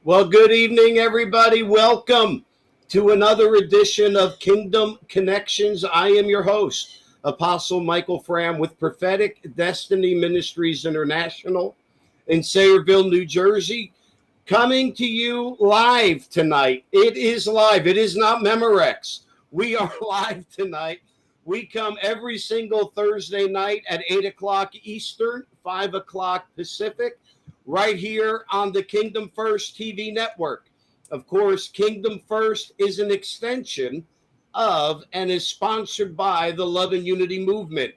Well, good evening, everybody. Welcome to another edition of Kingdom Connections. I am your host, Apostle Michael Fram with Prophetic Destiny Ministries International in Sayreville, New Jersey, coming to you live tonight. It is live. It is not Memorex. We are live tonight. We come every single Thursday night at 8 o'clock Eastern, 5 o'clock Pacific, right here on the Kingdom First TV network. Of course, Kingdom First is an extension of and is sponsored by the Love and Unity movement.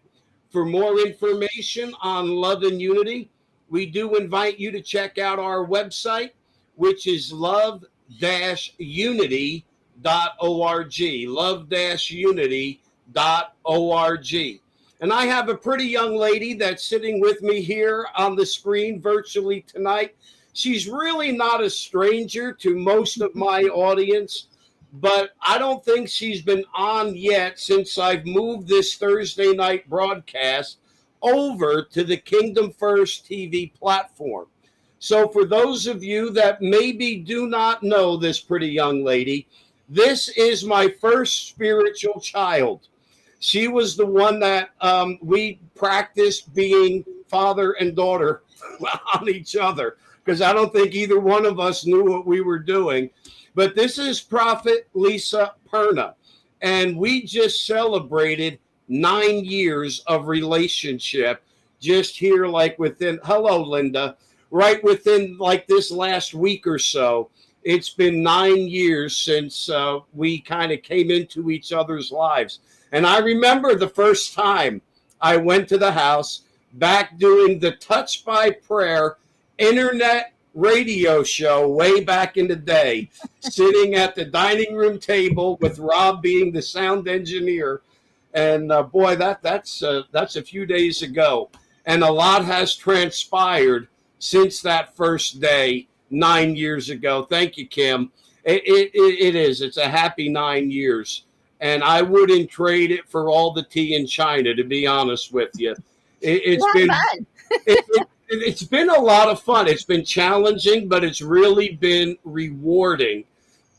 For more information on Love and Unity, we do invite you to check out our website, which is love-unity.org. Love-unity.org. And I have a pretty young lady that's sitting with me here on the screen virtually tonight. She's really not a stranger to most of my audience, but I don't think she's been on yet since I've moved this Thursday night broadcast over to the Kingdom First TV platform. So for those of you that maybe do not know this pretty young lady, this is my first spiritual child. She was the one that we practiced being father and daughter on each other, because I don't think either one of us knew what we were doing. But this is Prophet Lisa Perna, and we just celebrated 9 years of relationship just here, like within, hello, Linda, right within like this last week or so. It's been 9 years since we kind of came into each other's lives. And I remember the first time I went to the house back doing the Touch by Prayer internet radio show way back in the day, sitting at the dining room table with Rob being the sound engineer. And boy, that's a few days ago. And a lot has transpired since that first day 9 years ago. Thank you, Kim. It is. It's a happy 9 years. And I wouldn't trade it for all the tea in China, to be honest with you. It's been a lot of fun. It's been challenging, but it's really been rewarding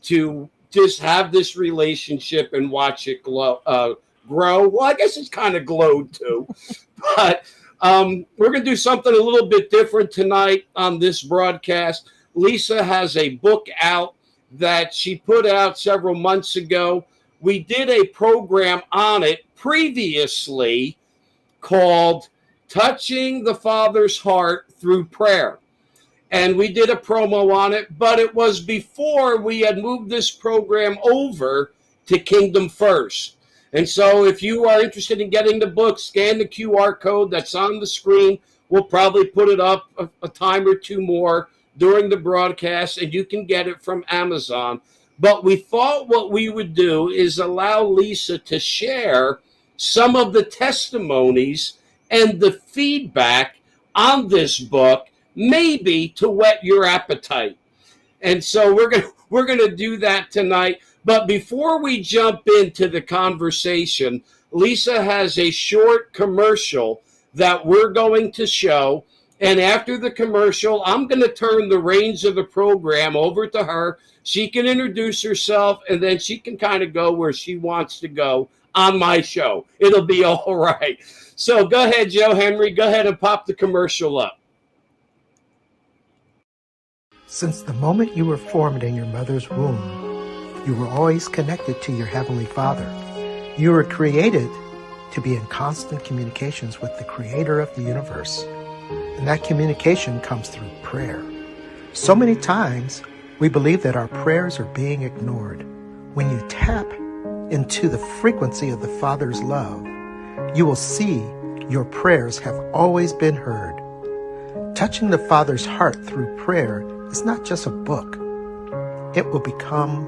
to just have this relationship and watch it grow. Well, I guess it's kind of glowed too. But we're going to do something a little bit different tonight on this broadcast. Lisa has a book out that she put out several months ago. We did a program on it previously called Touching the Father's Heart Through Prayer. And we did a promo on it, but it was before we had moved this program over to Kingdom First. And so if you are interested in getting the book, scan the QR code that's on the screen. We'll probably put it up a time or two more during the broadcast, and you can get it from Amazon. But we thought what we would do is allow Lisa to share some of the testimonies and the feedback on this book, maybe to whet your appetite. And so we're gonna do that tonight. But before we jump into the conversation, Lisa has a short commercial that we're going to show. And after the commercial, I'm going to turn the reins of the program over to her. She can introduce herself, and then she can kind of go where she wants to go on my show. It'll be all right. So go ahead, Joe Henry. Go ahead and pop the commercial up. Since the moment you were formed in your mother's womb, you were always connected to your Heavenly Father. You were created to be in constant communications with the Creator of the universe. And that communication comes through prayer. So many times, we believe that our prayers are being ignored. When you tap into the frequency of the Father's love, you will see your prayers have always been heard. Touching the Father's heart through prayer is not just a book. It will become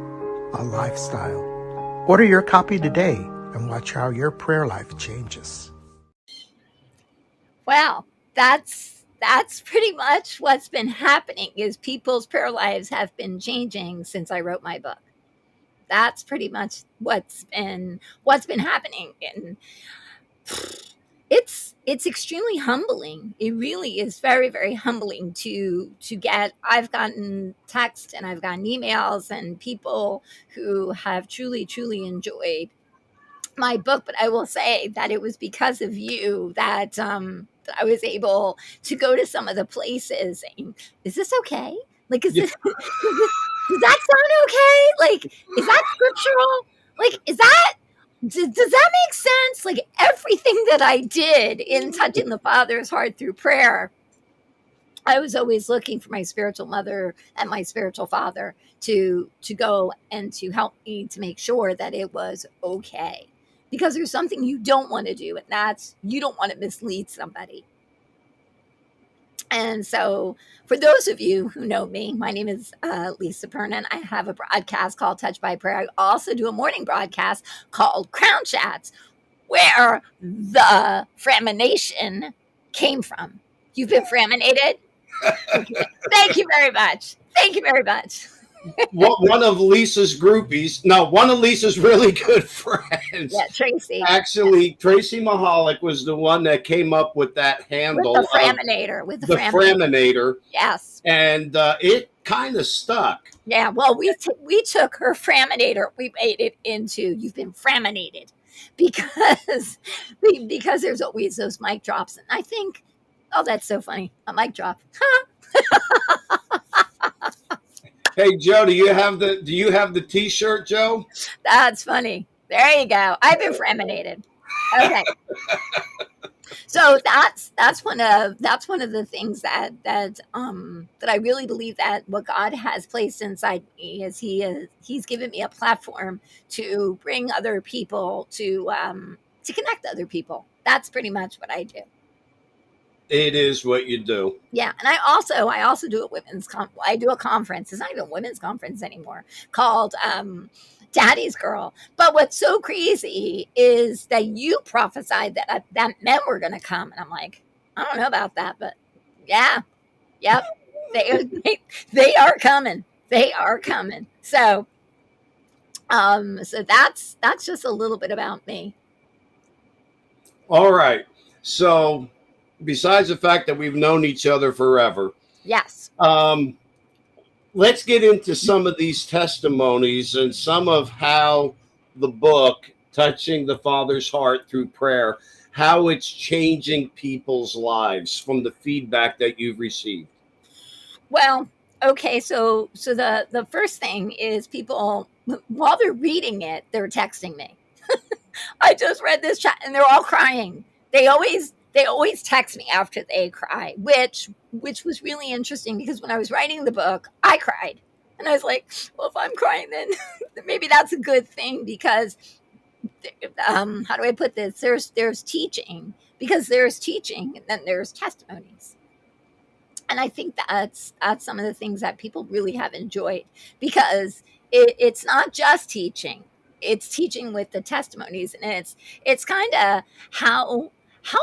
a lifestyle. Order your copy today and watch how your prayer life changes. Wow, that's pretty much what's been happening, is people's prayer lives have been changing since I wrote my book. That's pretty much what's been happening. And it's extremely humbling. It really is very, very humbling to get. I've gotten texts and I've gotten emails and people who have truly, truly enjoyed my book, but I will say that it was because of you that that I was able to go to some of the places saying, "Is this okay? Like, is Yeah. this, does that sound okay? Like, is that scriptural? Like, is that does that make sense? Like everything that I did in touching the Father's heart through prayer." I was always looking for my spiritual mother and my spiritual father to go and to help me to make sure that it was okay. Because there's something you don't want to do, and that's you don't want to mislead somebody. And so, for those of you who know me, my name is Lisa Perna, and I have a broadcast called Touch by Prayer. I also do a morning broadcast called Crown Chats, where the framination came from. You've been framinated? Thank you very much. Thank you very much. One of Lisa's groupies, no, one of Lisa's really good friends. Yeah, Tracy. Actually, Tracy Mahalik was the one that came up with that handle With the framinator. With the framinator. Yes. And it kind of stuck. Yeah. Well, we took her framinator. We made it into you've been framinated because because there's always those mic drops, and I think, oh, that's so funny, a mic drop. Hey Joe, do you have the T-shirt, Joe? That's funny. There you go. I've been framinated. Okay. So that's one of the things that I really believe that what God has placed inside me is he's given me a platform to bring other people to connect other people. That's pretty much what I do. It is what you do. Yeah, and I also do I do a conference. It's not even a women's conference anymore, called Daddy's Girl. But what's so crazy is that you prophesied that men were going to come, and I'm like, I don't know about that, but yeah, yep, they are coming. They are coming. So so that's just a little bit about me. All right. So besides the fact that we've known each other forever, yes, let's get into some of these testimonies and some of how the book Touching the Father's Heart Through Prayer, how it's changing people's lives from the feedback that you've received. Well, okay, so the first thing is people while they're reading it, they're texting me. I just read this chat, and they're all crying. They always text me after they cry, which was really interesting because when I was writing the book, I cried. And I was like, well, if I'm crying, then maybe that's a good thing because how do I put this? There's teaching, because there's teaching and then there's testimonies. And I think that's some of the things that people really have enjoyed, because it's not just teaching. It's teaching with the testimonies, and it's kind of how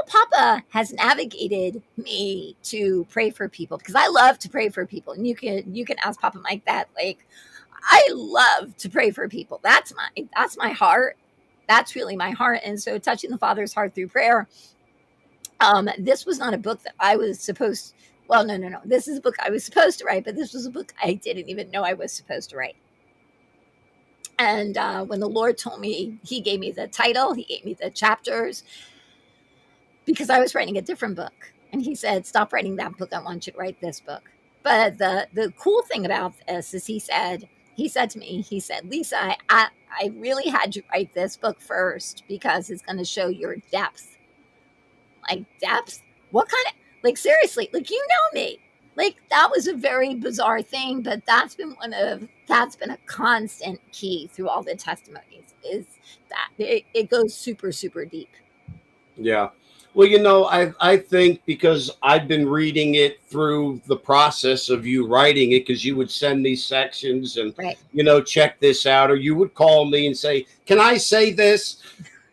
Papa has navigated me to pray for people, because I love to pray for people, and you can ask Papa Mike that. Like, I love to pray for people. That's my heart. That's really my heart. And so, Touching the Father's Heart Through Prayer. This was not a book that I was supposed. Well, no. This is a book I was supposed to write, but this was a book I didn't even know I was supposed to write. And when the Lord told me, he gave me the title, he gave me the chapters, because I was writing a different book. And he said, stop writing that book. I want you to write this book. But the cool thing about this is he said to me, Lisa, I really had you write this book first because it's going to show your depth. Like, depth? What kind of, like, seriously, like, you know me. Like, that was a very bizarre thing, but that's been a constant key through all the testimonies, is that it goes super, super deep. Yeah. Well, I think because I've been reading it through the process of you writing it, because you would send me sections and, right, check this out, or you would call me and say, can I say this?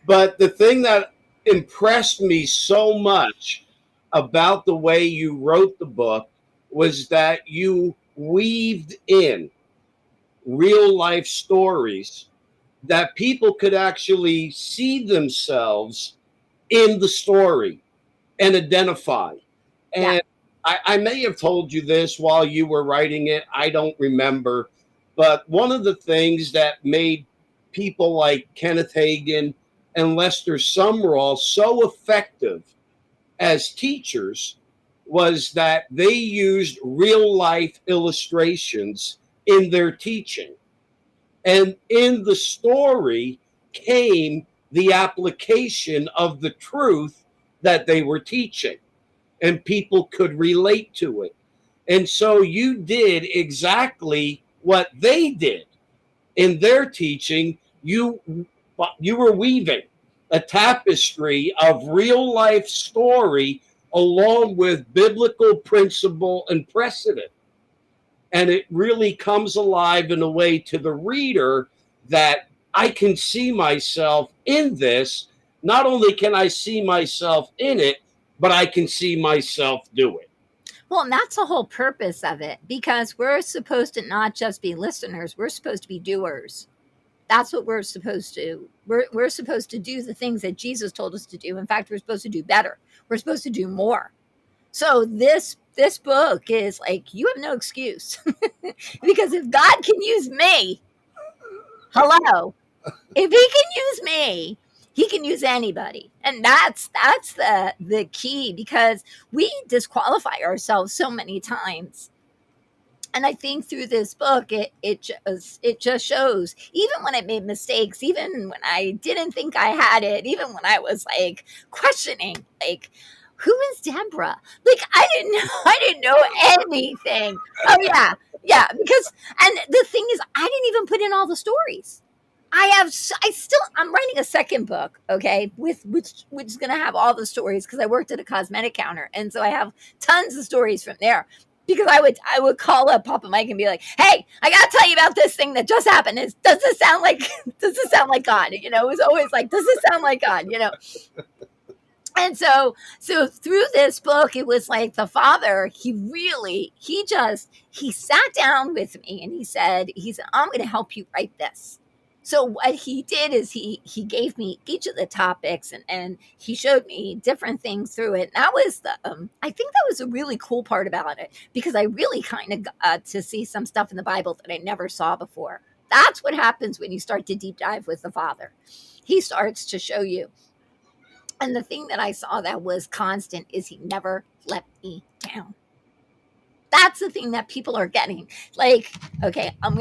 But the thing that impressed me so much about the way you wrote the book was that you weaved in real life stories that people could actually see themselves in the story and identify. Yeah. And I may have told you this while you were writing it. I don't remember. But one of the things that made people like Kenneth Hagin and Lester Sumrall so effective as teachers was that they used real life illustrations in their teaching. And in the story came the application of the truth that they were teaching, and people could relate to it. And so you did exactly what they did in their teaching. You were weaving a tapestry of real life story along with biblical principle and precedent. And it really comes alive in a way to the reader that I can see myself in this. Not only can I see myself in it, but I can see myself do it. Well, and that's the whole purpose of it, because we're supposed to not just be listeners, we're supposed to be doers. That's what we're supposed to. We're supposed to do the things that Jesus told us to do. In fact, we're supposed to do better. We're supposed to do more. So this book is like, you have no excuse. Because if God can use me, hello, if he can use me, he can use anybody. And that's the key, because we disqualify ourselves so many times. And I think through this book, it just shows, even when I made mistakes, even when I didn't think I had it, even when I was like questioning, like, who is Deborah? Like, I didn't know anything. Oh yeah, because, and the thing is, I didn't even put in all the stories. I'm writing a second book, okay, with which is going to have all the stories, because I worked at a cosmetic counter, and so I have tons of stories from there. Because I would call up Papa Mike and be like, "Hey, I got to tell you about this thing that just happened. Does this sound like God?" You know, it was always like, "Does this sound like God?" You know. And so through this book, it was like the Father, he sat down with me and he said, "I'm going to help you write this." So what he did is he gave me each of the topics, and he showed me different things through it. And that was I think that was a really cool part about it, because I really kind of got to see some stuff in the Bible that I never saw before. That's what happens when you start to deep dive with the Father. He starts to show you. And the thing that I saw that was constant is he never let me down. That's the thing that people are getting. Like, okay, I'm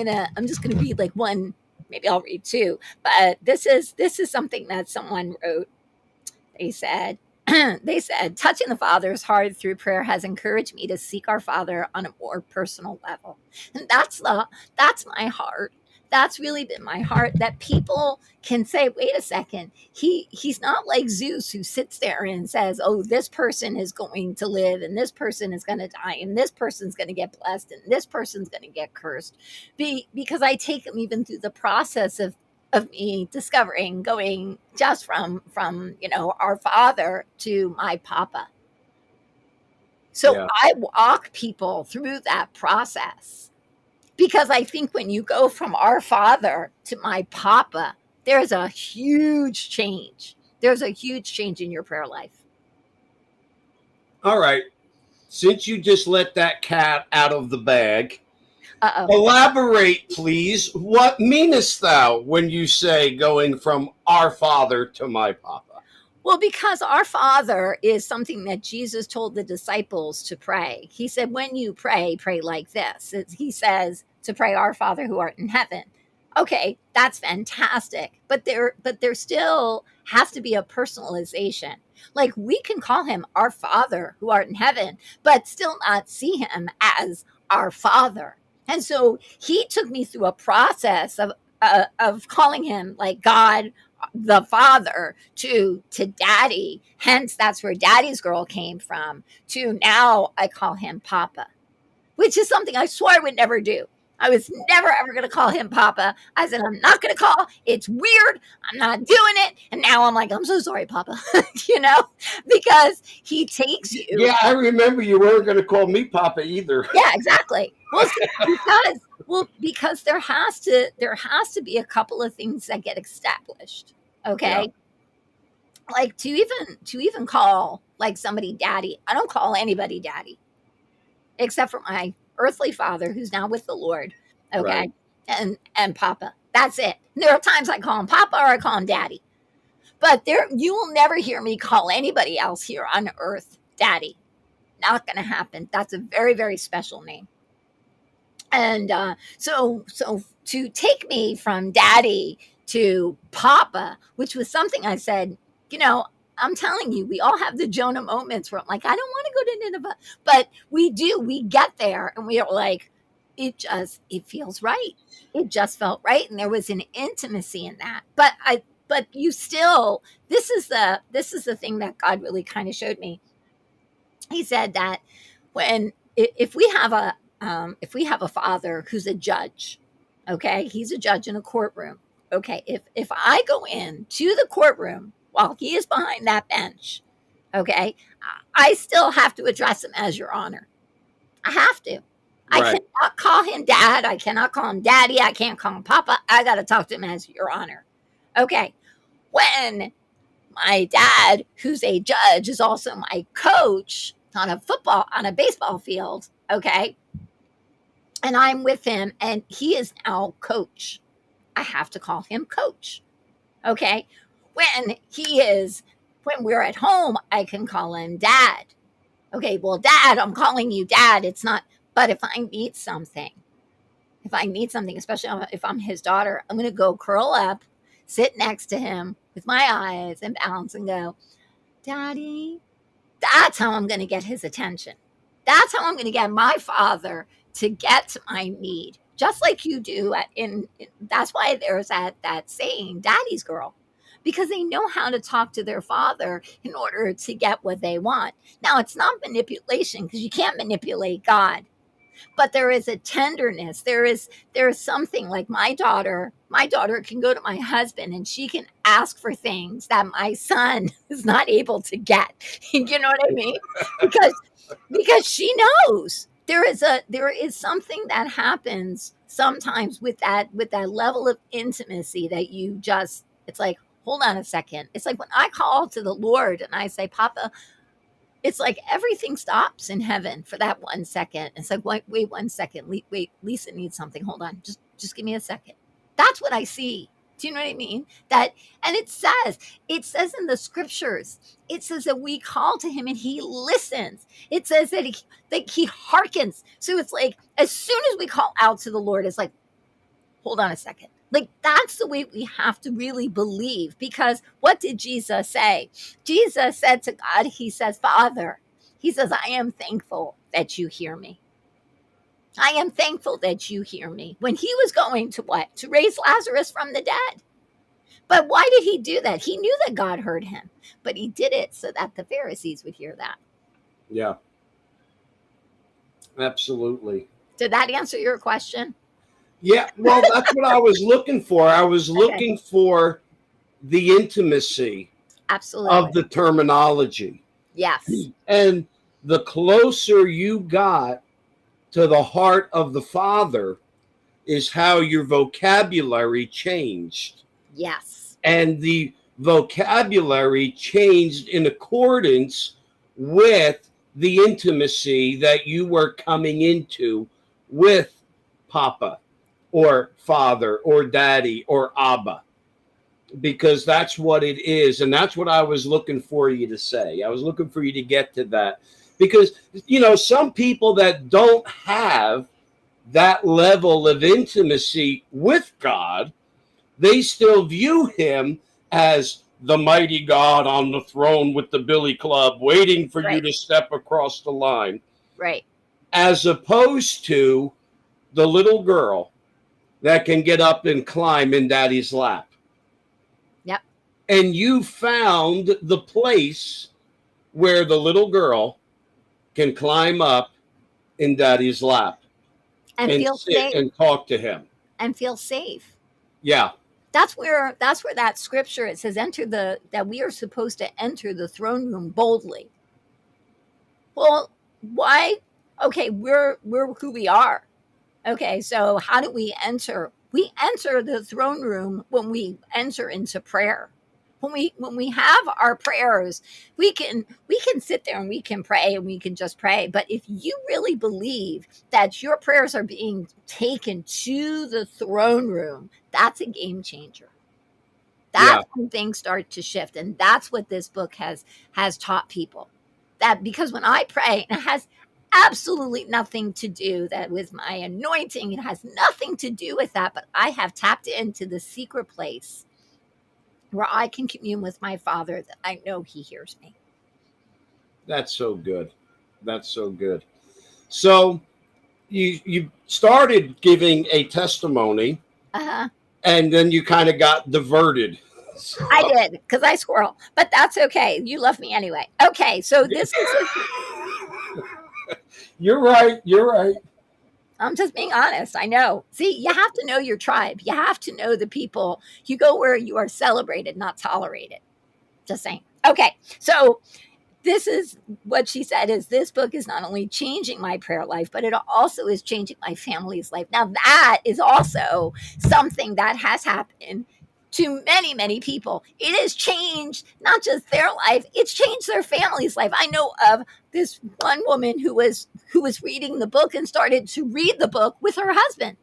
just gonna read like one. Maybe I'll read two, but this is something that someone wrote. They said, touching the Father's heart through prayer has encouraged me to seek our Father on a more personal level. And that's my heart. That's really been my heart, that people can say, wait a second, he's not like Zeus, who sits there and says, oh, this person is going to live and this person is going to die and this person's going to get blessed and this person's going to get cursed. Because I take them even through the process of me discovering, going just from our Father to my Papa. So yeah. I walk people through that process, because I think when you go from our Father to my Papa, there's a huge change. There's a huge change in your prayer life. All right. Since you just let that cat out of the bag, elaborate, please. What meanest thou when you say going from our Father to my Papa? Well, because our Father is something that Jesus told the disciples to pray. He said, when you pray, pray like this. He says to pray, our Father who art in heaven. Okay, that's fantastic. But there still has to be a personalization. Like, we can call him our Father who art in heaven, but still not see him as our Father. And so he took me through a process of calling him like God, the Father, to Daddy. Hence, that's where Daddy's Girl came from. To now I call him Papa, which is something I swore I would never do. I was never, ever going to call him Papa. I said, I'm not going to call. It's weird. I'm not doing it. And now I'm like, I'm so sorry, Papa, because he takes you. Yeah, I remember you weren't going to call me Papa either. Yeah, exactly. Well, because there has to be a couple of things that get established. Okay. like to even call like somebody daddy. I don't call anybody daddy except for my earthly father who's now with the Lord. Right. Okay. And Papa. That's it. And there are times I call him Papa or I call him Daddy. But there you will never hear me call anybody else here on earth Daddy. Not gonna happen. That's a very, very special name. And so to take me from Daddy to Papa, which was something I said, you know, I'm telling you, we all have the Jonah moments where I'm like, I don't want to go to Nineveh, but we do. We get there and we are like, it feels right. It just felt right, and there was an intimacy in that. But you still, this is the thing that God really kind of showed me. He said that when if we have a father who's a judge, okay, he's a judge in a courtroom. Okay, if I go in to the courtroom while he is behind that bench, okay, I still have to address him as your honor. I have to. I Right. cannot call him dad. I cannot call him daddy. I can't call him papa. I got to talk to him as your honor. Okay. When my dad, who's a judge, is also my coach on a baseball field, okay, and I'm with him and he is now coach, I have to call him coach. Okay. When we're at home, I can call him dad. Okay, well, dad, I'm calling you dad. It's not, but if I need something, especially if I'm his daughter, I'm going to go curl up, sit next to him with my eyes and balance and go, Daddy. That's how I'm going to get his attention. That's how I'm going to get my father to get to my need, just like you do. That's why there's that saying, "Daddy's girl," because they know how to talk to their father in order to get what they want. Now, it's not manipulation because you can't manipulate God, but there is a tenderness. There is something like my daughter can go to my husband and she can ask for things that my son is not able to get. You know what I mean? Because she knows there is something that happens sometimes with that level of intimacy that you just, it's like, hold on a second. It's like when I call to the Lord and I say, Papa, it's like everything stops in heaven for that 1 second. It's like, wait 1 second. Wait, Lisa needs something. Hold on. Just give me a second. That's what I see. Do you know what I mean? And it says in the scriptures, it says that we call to him and he listens. It says that he hearkens. So it's like, as soon as we call out to the Lord, it's like, hold on a second. Like, that's the way we have to really believe, because what did Jesus say? Jesus said to God, he says, Father, he says, I am thankful that you hear me. I am thankful that you hear me. When he was going to what? To raise Lazarus from the dead. But why did he do that? He knew that God heard him, but he did it so that the Pharisees would hear that. Yeah. Absolutely. Did that answer your question? Yeah, well, that's what I was looking for. I was looking for the intimacy Absolutely. of the terminology. Yes. And the closer you got to the heart of the Father is how your vocabulary changed. Yes. And the vocabulary changed in accordance with the intimacy that you were coming into with Papa or Father or Daddy or Abba, because that's what it is. And that's what I was looking for you to say. I was looking for you to get to that, because, some people that don't have that level of intimacy with God, they still view him as the mighty God on the throne with the billy club waiting for you to step across the line. Right. As opposed to the little girl that can get up and climb in Daddy's lap. Yep. And you found the place where the little girl can climb up in Daddy's lap and feel sit safe and talk to him and feel safe. Yeah. That's where that scripture, it says that we are supposed to enter the throne room boldly. Well, why? Okay, we're who we are. Okay, so how do we enter? We enter the throne room when we enter into prayer. when we have our prayers, we can sit there and we can pray and we can just pray. But if you really believe that your prayers are being taken to the throne room, that's a game changer. Yeah. That's when things start to shift. And that's what this book has taught people. That because when I pray, and it has absolutely nothing to do that with my anointing, it has nothing to do with that, but I have tapped into the secret place where I can commune with my Father, that I know he hears me. That's so good. That's so good. So you started giving a testimony, Uh-huh. and then you kind of got diverted. I did, because I squirrel, but that's okay. You love me anyway. Okay, so this is You're right. You're right. I'm just being honest. I know. See, you have to know your tribe. You have to know the people. You go where you are celebrated, not tolerated. Just saying. Okay, so this is what she said is this book is not only changing my prayer life, but it also is changing my family's life. Now, that is also something that has happened to many, many people. It has changed not just their life, it's changed their family's life. I know of this one woman who was reading the book and started to read the book with her husband.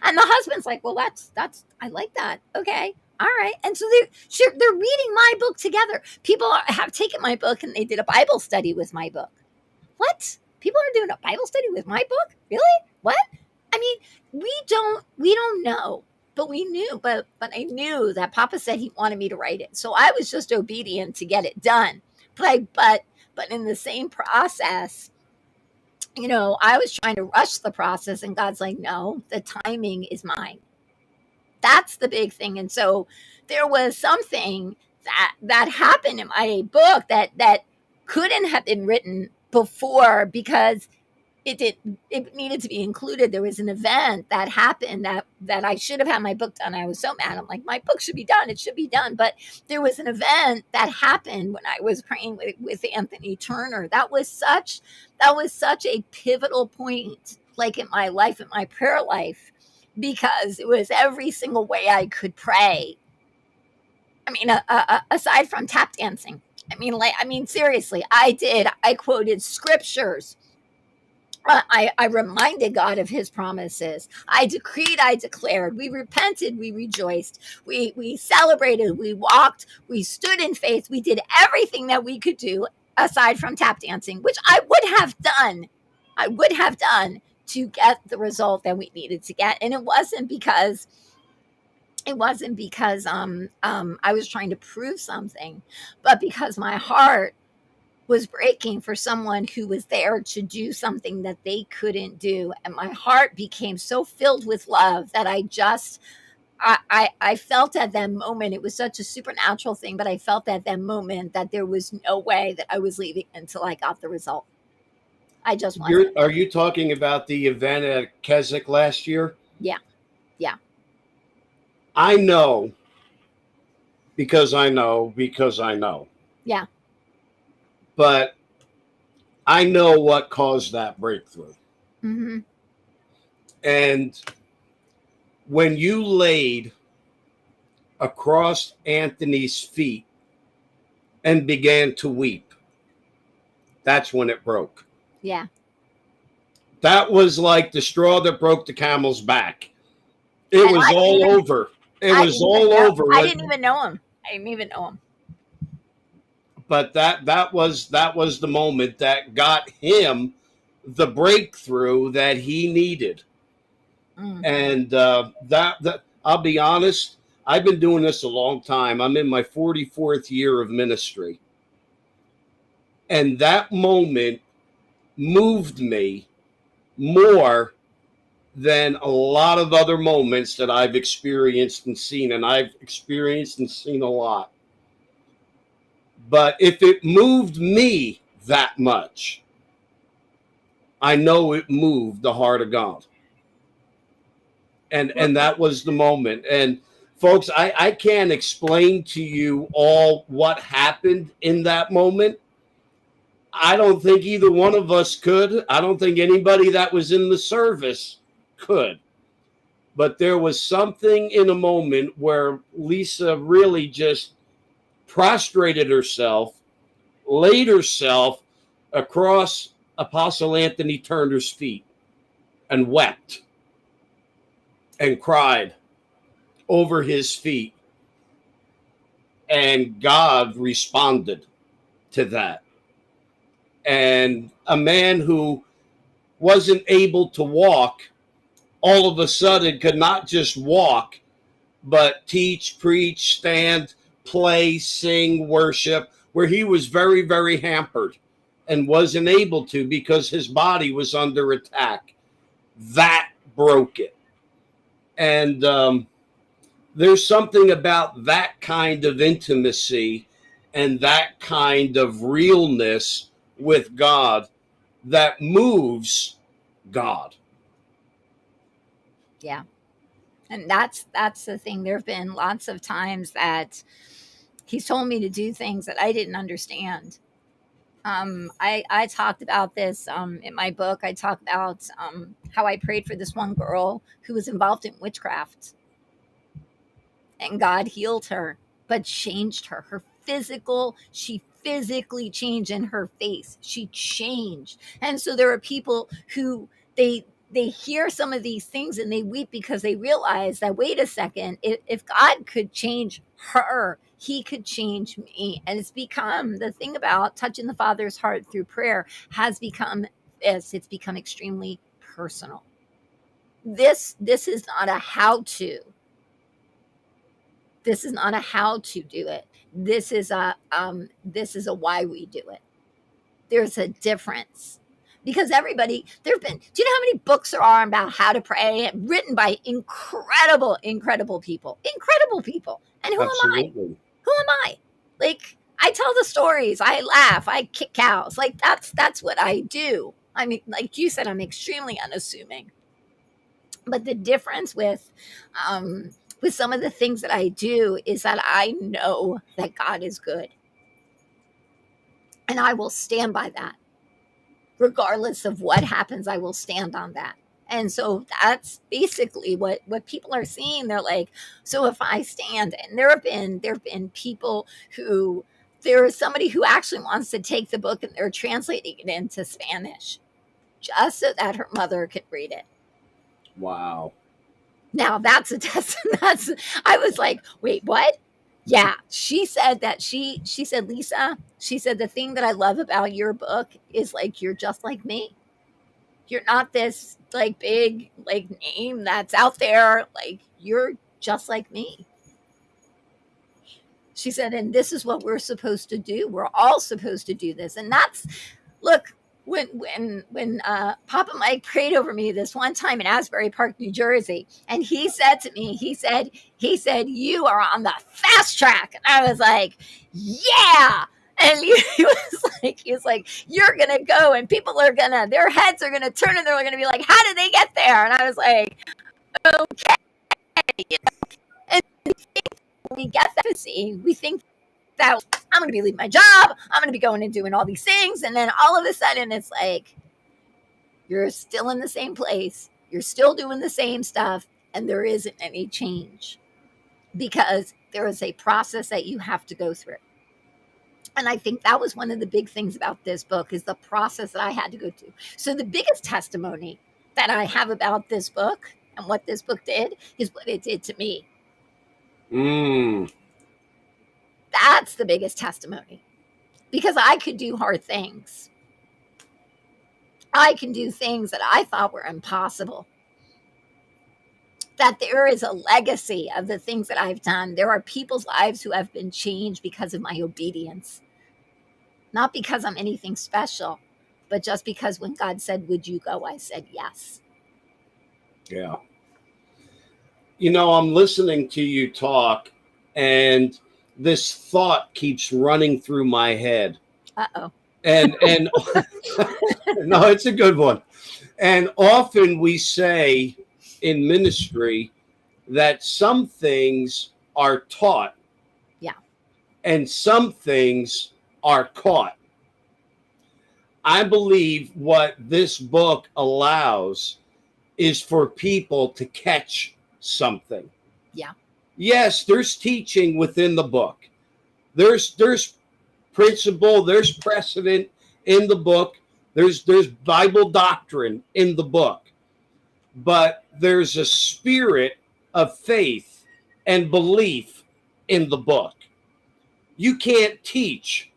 And the husband's like, well, that's I like that. Okay. All right. And so they're reading my book together. People have taken my book and they did a Bible study with my book. What? People are doing a Bible study with my book? Really? What? I mean, we don't know, but we knew. But I knew that Papa said he wanted me to write it, so I was just obedient to get it done. But in the same process, I was trying to rush the process, and God's like, no, the timing is mine. That's the big thing. And so there was something that happened in my book that couldn't have been written before because it needed to be included. There was an event that happened that I should have had my book done. I was so mad. I'm like, my book should be done. It should be done. But there was an event that happened when I was praying with Anthony Turner. That was such a pivotal point, like in my life, in my prayer life, because it was every single way I could pray. I mean, aside from tap dancing. I mean, seriously, I quoted scriptures. I reminded God of his promises. I decreed, I declared. We repented, we rejoiced. We celebrated, we walked, we stood in faith. We did everything that we could do aside from tap dancing, which I would have done. To get the result that we needed to get. And it wasn't because I was trying to prove something, but because my heart was breaking for someone who was there to do something that they couldn't do. And my heart became so filled with love that I felt at that moment, it was such a supernatural thing, but I felt at that moment that there was no way that I was leaving until I got the result. I just wasn't. Are you talking about the event at Keswick last year? Yeah. I know because I know. Yeah. But I know what caused that breakthrough. Mm-hmm. And when you laid across Anthony's feet and began to weep, that's when it broke. Yeah. That was like the straw that broke the camel's back. It was all over. It was all over. I didn't even know him. But that was the moment that got him the breakthrough that he needed. And that I'll be honest, I've been doing this a long time. I'm in my 44th year of ministry. And that moment moved me more than a lot of other moments that I've experienced and seen. And I've experienced and seen a lot. But if it moved me that much, I know it moved the heart of God. And that was the moment. And folks, I can't explain to you all what happened in that moment. I don't think either one of us could. I don't think anybody that was in the service could. But there was something in a moment where Lisa really just prostrated herself, laid herself across Apostle Anthony Turner's feet and wept and cried over his feet. And God responded to that. And a man who wasn't able to walk all of a sudden could not just walk, but teach, preach, stand, play, sing, worship, where he was very, very hampered and wasn't able to because his body was under attack. That broke it. And there's something about that kind of intimacy and that kind of realness with God that moves God. Yeah. And that's the thing. There have been lots of times that he's told me to do things that I didn't understand. I talked about this in my book. I talked about how I prayed for this one girl who was involved in witchcraft. And God healed her, but changed her. She physically changed in her face. She changed. And so there are people who they hear some of these things and they weep because they realize that, wait a second, if God could change her, he could change me. And it's become the thing about touching the Father's heart through prayer has become this. It's become extremely personal. This is not a how-to. This is not a how to do it. This is a why we do it. There's a difference. Because everybody, do you know how many books there are about how to pray written by incredible people? Incredible people. And who Absolutely. am I? Who am I? Like, I tell the stories, I laugh, I kick cows. Like, that's what I do. I mean, like you said, I'm extremely unassuming. But the difference with some of the things that I do is that I know that God is good. And I will stand by that. Regardless of what happens, I will stand on that. And so that's basically what people are seeing. They're like, so if I stand, and there have been people who, there is somebody who actually wants to take the book and they're translating it into Spanish just so that her mother could read it. Wow. Now that's a test. I was like, wait, what? Yeah. She said that she said, Lisa, she said, the thing that I love about your book is like, you're just like me. You're not this like big, like name that's out there. Like, you're just like me. She said, and this is what we're supposed to do. We're all supposed to do this. And that's, look, when Papa Mike prayed over me this one time in Asbury Park, New Jersey, and he said to me, he said, you are on the fast track. And I was like, yeah. And he was like, you're going to go and people are going to, their heads are going to turn and they're going to be like, how did they get there? And I was like, okay. And we get that, we think that I'm going to be leaving my job. I'm going to be going and doing all these things. And then all of a sudden it's like, you're still in the same place. You're still doing the same stuff. And there isn't any change because there is a process that you have to go through. And I think that was one of the big things about this book is the process that I had to go through. So the biggest testimony that I have about this book and what this book did is what it did to me. That's the biggest testimony because I could do hard things. I can do things that I thought were impossible. That there is a legacy of the things that I've done. There are people's lives who have been changed because of my obedience. Not because I'm anything special, but just because when God said, would you go? I said, yes. Yeah. You know, I'm listening to you talk and this thought keeps running through my head. Uh-oh. And no, it's a good one. And often we say in ministry that some things are taught. Yeah. And some things are caught. I believe what this book allows is for people to catch something. Yeah. Yes, there's teaching within the book. There's principle, there's precedent in the book, there's Bible doctrine in the book, but there's a spirit of faith and belief in the book. You can't teach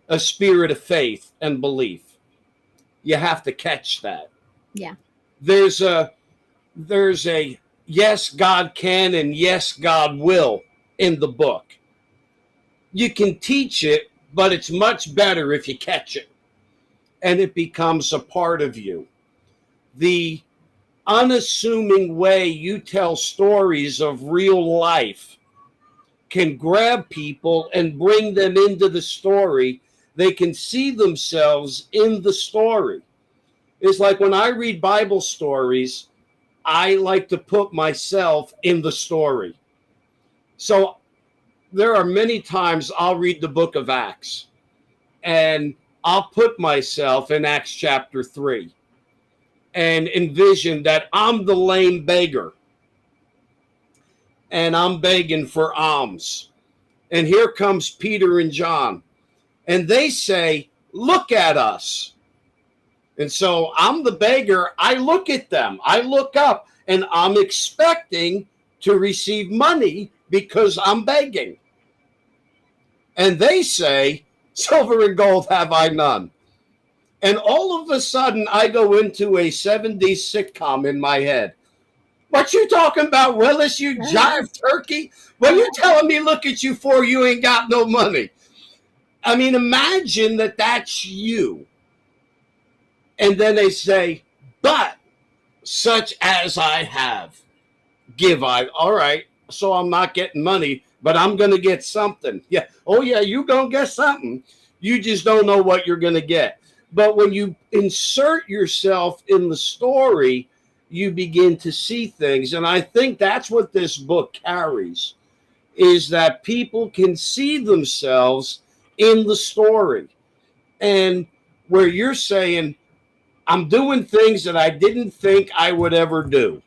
a spirit of faith and belief. You have to catch that. Yeah. There's a yes, God can and yes, God will in the book. You can teach it, but it's much better if you catch it and it becomes a part of you. The unassuming way you tell stories of real life can grab people and bring them into the story. They can see themselves in the story. It's like when I read Bible stories, I like to put myself in the story. So there are many times I'll read the book of Acts and I'll put myself in Acts chapter 3 and envision that I'm the lame beggar and I'm begging for alms. And here comes Peter and John and they say, "Look at us." And so I'm the beggar. I look at them. I look up and I'm expecting to receive money because I'm begging. And they say, "Silver and gold have I none." And all of a sudden, I go into a 70s sitcom in my head. "What you talking about, Willis, you jive turkey? What you telling me look at you for? You ain't got no money." I mean, imagine that that's you. And then they say, "But such as I have, give I." All right, so I'm not getting money, but I'm going to get something. Yeah. Oh, yeah, you're going to get something. You just don't know what you're going to get. But when you insert yourself in the story, you begin to see things. And I think that's what this book carries, is that people can see themselves in the story. And where you're saying, "I'm doing things that I didn't think I would ever do."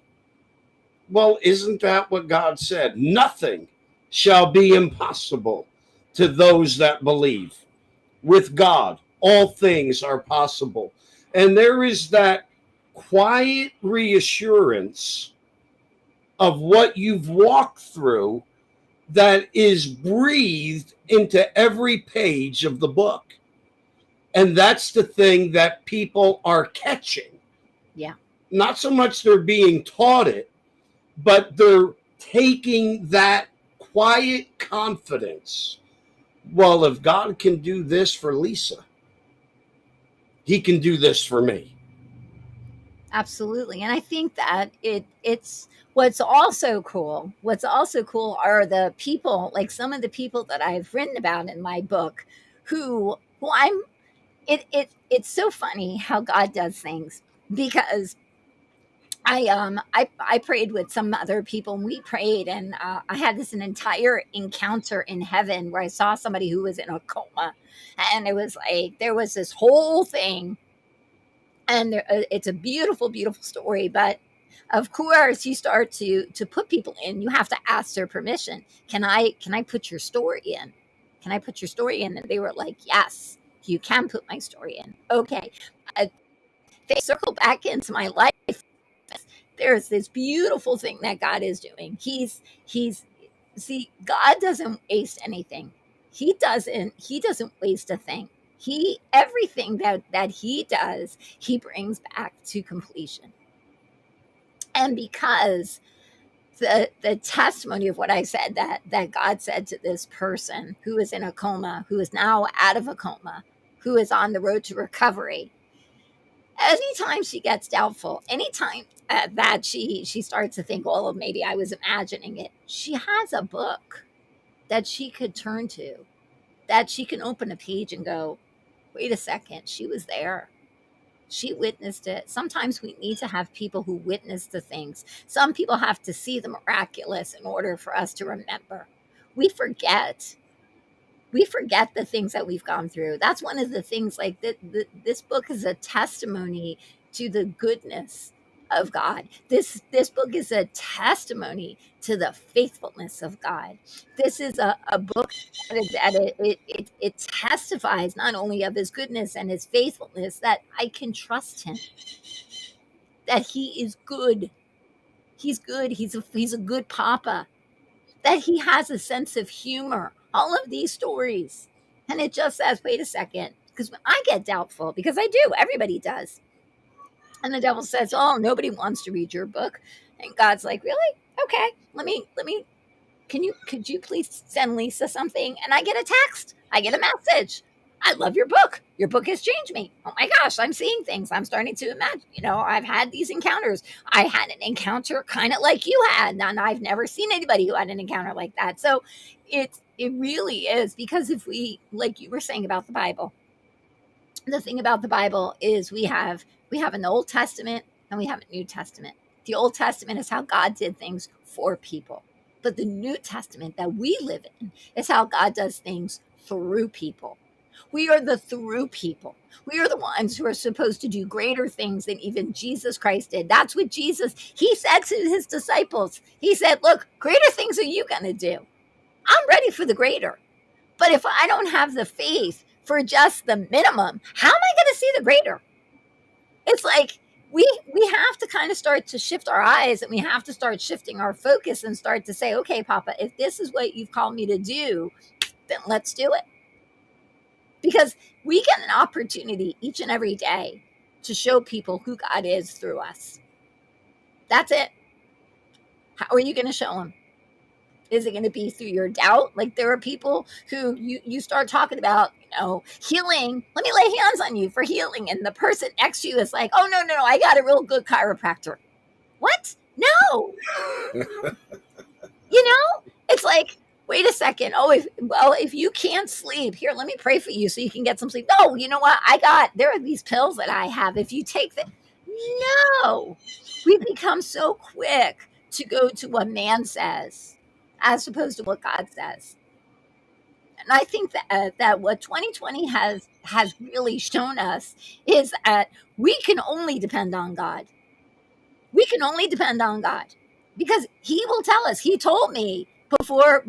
Well, isn't that what God said? Nothing shall be impossible to those that believe. With God, all things are possible. And there is that quiet reassurance of what you've walked through that is breathed into every page of the book. And that's the thing that people are catching. Yeah. Not so much they're being taught it, but they're taking that quiet confidence. Well, if God can do this for Lisa, he can do this for me. Absolutely. And I think that it's what's also cool. What's also cool are the people, like some of the people that I've written about in my book who I'm it's so funny how God does things, because I prayed with some other people and we prayed, and I had an entire encounter in heaven where I saw somebody who was in a coma, and it was like there was this whole thing, and it's a beautiful, beautiful story. But of course, you start to put people in. You have to ask their permission. Can I put your story in? Can I put your story in? And they were like, "Yes, you can put my story in." Okay, uh, they circle back into my life. There's this beautiful thing that God is doing. He's see, God doesn't waste anything. He doesn't waste a thing. He Everything that he does, he brings back to completion. And because the testimony of what I said, that God said to this person who is in a coma, who is now out of a coma, who is on the road to recovery, anytime she gets doubtful, anytime that she starts to think, "Oh, maybe I was imagining it," she has a book that she could turn to, that she can open a page and go, "Wait a second, she was there. She witnessed it." Sometimes we need to have people who witness the things. Some people have to see the miraculous in order for us to remember. We forget. We forget the things that we've gone through. That's one of the things, like this book is a testimony to the goodness of God. This book is a testimony to the faithfulness of God. This is a book it testifies not only of his goodness and his faithfulness, that I can trust him, that he is good. He's good. He's a good papa, that he has a sense of humor. All of these stories. And it just says, wait a second, because when I get doubtful, because I do, everybody does. And the devil says, oh, nobody wants to read your book. And God's like, really? Okay, let me, could you please send Lisa something? And I get a text, I get a message. I love your book. Your book has changed me. Oh my gosh, I'm seeing things. I'm starting to imagine, I've had these encounters. I had an encounter kind of like you had, and I've never seen anybody who had an encounter like that. So it really is, because if we, like you were saying about the Bible, the thing about the Bible is we have an Old Testament and we have a New Testament. The Old Testament is how God did things for people. But the New Testament that we live in is how God does things through people. We are the through people. We are the ones who are supposed to do greater things than even Jesus Christ did. That's what he said to his disciples. He said, look, greater things are you going to do. I'm ready for the greater. But if I don't have the faith for just the minimum, how am I going to see the greater? It's like we have to kind of start to shift our eyes, and we have to start shifting our focus and start to say, okay, Papa, if this is what you've called me to do, then let's do it. Because we get an opportunity each and every day to show people who God is through us. That's it. How are you going to show them? Is it going to be through your doubt? Like there are people who you start talking about, healing. Let me lay hands on you for healing. And the person next to you is like, oh, no, I got a real good chiropractor. What? No. It's like, wait a second. Oh, if you can't sleep, here, let me pray for you so you can get some sleep. No, you know what? There are these pills that I have. If you take them, no. We become so quick to go to what man says as opposed to what God says. And I think that what 2020 has really shown us is that we can only depend on God. We can only depend on God, because he will tell us. He told me before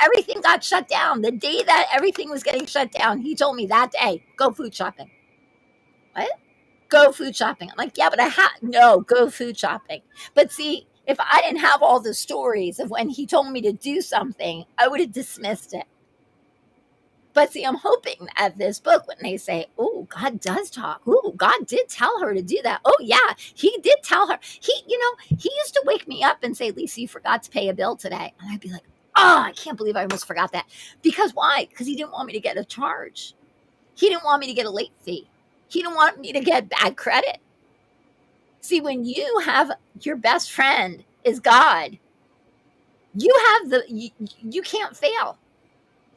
everything got shut down, the day that everything was getting shut down, he told me that day, go food shopping. What? Go food shopping. I'm like, yeah, but no, go food shopping. But see, if I didn't have all the stories of when he told me to do something, I would have dismissed it. But see, I'm hoping at this book, when they say, oh, God does talk. Oh, God did tell her to do that. Oh, yeah, he did tell her. He used to wake me up and say, Lisa, you forgot to pay a bill today. And I'd be like, oh, I can't believe I almost forgot that. Because why? Because he didn't want me to get a charge. He didn't want me to get a late fee. He didn't want me to get bad credit. See, when you have your best friend is God, you can't fail.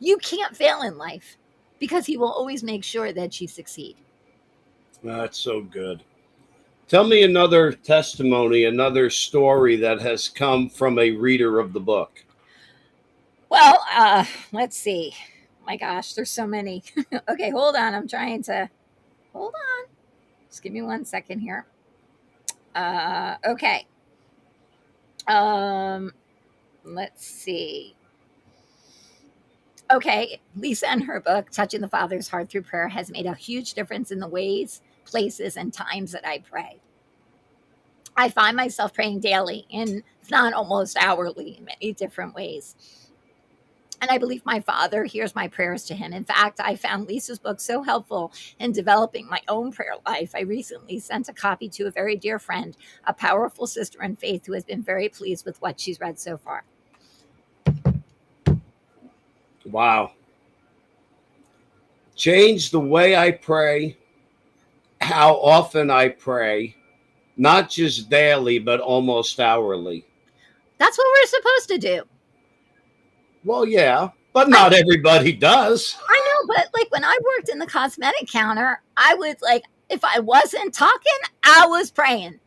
You can't fail in life, because he will always make sure that you succeed. That's so good. Tell me another testimony, another story that has come from a reader of the book. Well, let's see. My gosh, there's so many. Okay, hold on. Hold on. Just give me 1 second here. Okay. Let's see. Okay, Lisa in her book, Touching the Father's Heart Through Prayer, has made a huge difference in the ways, places, and times that I pray. I find myself praying daily, and if not almost hourly, in many different ways. And I believe my Father hears my prayers to him. In fact, I found Lisa's book so helpful in developing my own prayer life. I recently sent a copy to a very dear friend, a powerful sister in faith who has been very pleased with what she's read so far. Wow. Change the way I pray, how often I pray, not just daily, but almost hourly. That's what we're supposed to do. Well, yeah, but not everybody does. I know, but like when I worked in the cosmetic counter, I would if I wasn't talking, I was praying.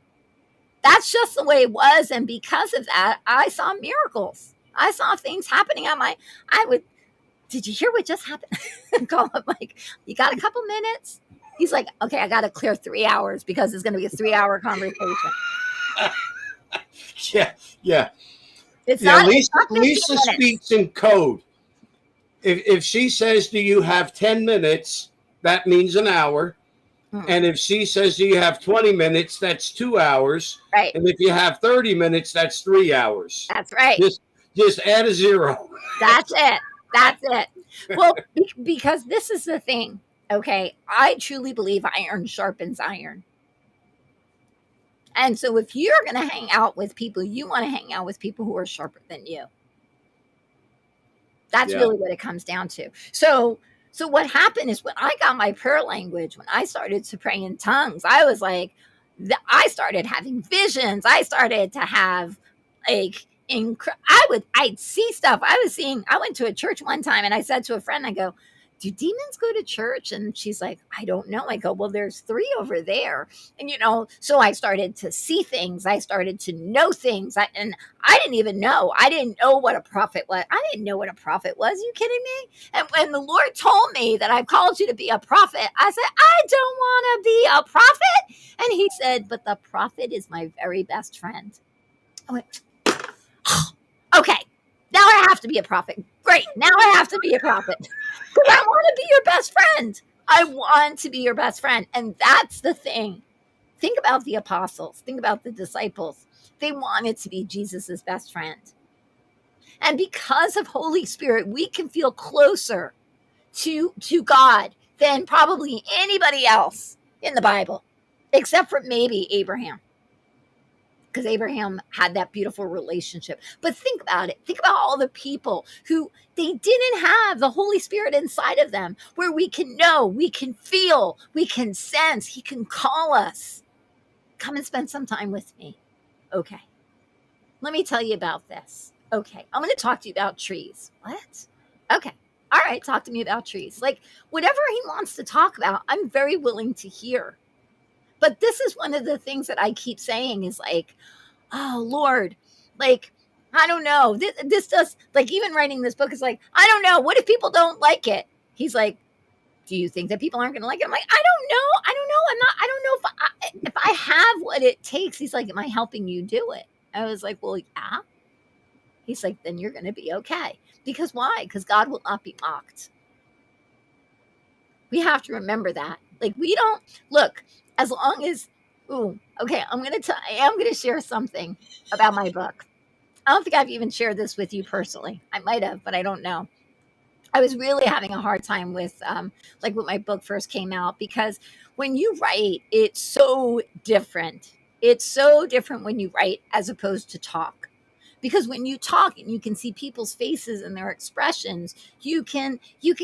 That's just the way it was. And because of that, I saw miracles. I saw things happening did you hear what just happened? And call him like, you got a couple minutes? He's like, okay, I got to clear 3 hours because it's going to be a 3-hour conversation. Yeah, yeah, It's yeah. not. It's Lisa, not 15 Lisa minutes. speaks in code. If she says, "Do you have 10 minutes?" That means an hour. Mm, And if she says, "Do you have 20 minutes?" That's 2 hours. right. And if you have 30 minutes, that's 3 hours. That's right. Just just add a zero. That's it. That's it. Well, because this is the thing. Okay, I truly believe iron sharpens iron. And so if you're going to hang out with people, you want to hang out with people who are sharper than you. That's Yeah, really what it comes down to. So what happened is when I got my prayer language, when I started to pray in tongues, I was like, I started having visions. I started to have like I'd see stuff. I went to a church one time and I said to a friend, I go, do demons go to church? And she's like, I don't know. I go, well, there's 3 over there. And so I started to see things. I started to know things. And I didn't even know. I didn't know what a prophet was. I didn't know what a prophet was. Are you kidding me? And when the Lord told me that I've called you to be a prophet, I said, I don't want to be a prophet. And he said, but the prophet is my very best friend. I went, okay, now I have to be a prophet. Great. Now I have to be a prophet. Because I want to be your best friend. I want to be your best friend. And that's the thing. Think about the apostles. Think about the disciples. They wanted to be Jesus's best friend. And because of Holy Spirit, we can feel closer to God than probably anybody else in the Bible, except for maybe Abraham. Because Abraham had that beautiful relationship. But think about it. Think about all the people who they didn't have the Holy Spirit inside of them, where we can know, we can feel, we can sense. He can call us. Come and spend some time with me. Okay. Let me tell you about this. Okay. I'm going to talk to you about trees. What? Okay. All right. Talk to me about trees. Like whatever he wants to talk about, I'm very willing to hear. But this is one of the things that I keep saying is like, oh, Lord, like, I don't know. This does, like, even writing this book is like, I don't know. What if people don't like it? He's like, do you think that people aren't going to like it? I'm like, I don't know. I don't know. I don't know if I have what it takes. He's like, am I helping you do it? I was like, well, yeah. He's like, then you're going to be okay. Because why? Because God will not be mocked. We have to remember that. Like, we don't look as long as, okay, I am going to share something about my book. I don't think I've even shared this with you personally. I might have, but I don't know. I was really having a hard time with like when my book first came out, because when you write, it's so different. It's so different when you write as opposed to talk. Because when you talk and you can see people's faces and their expressions, you can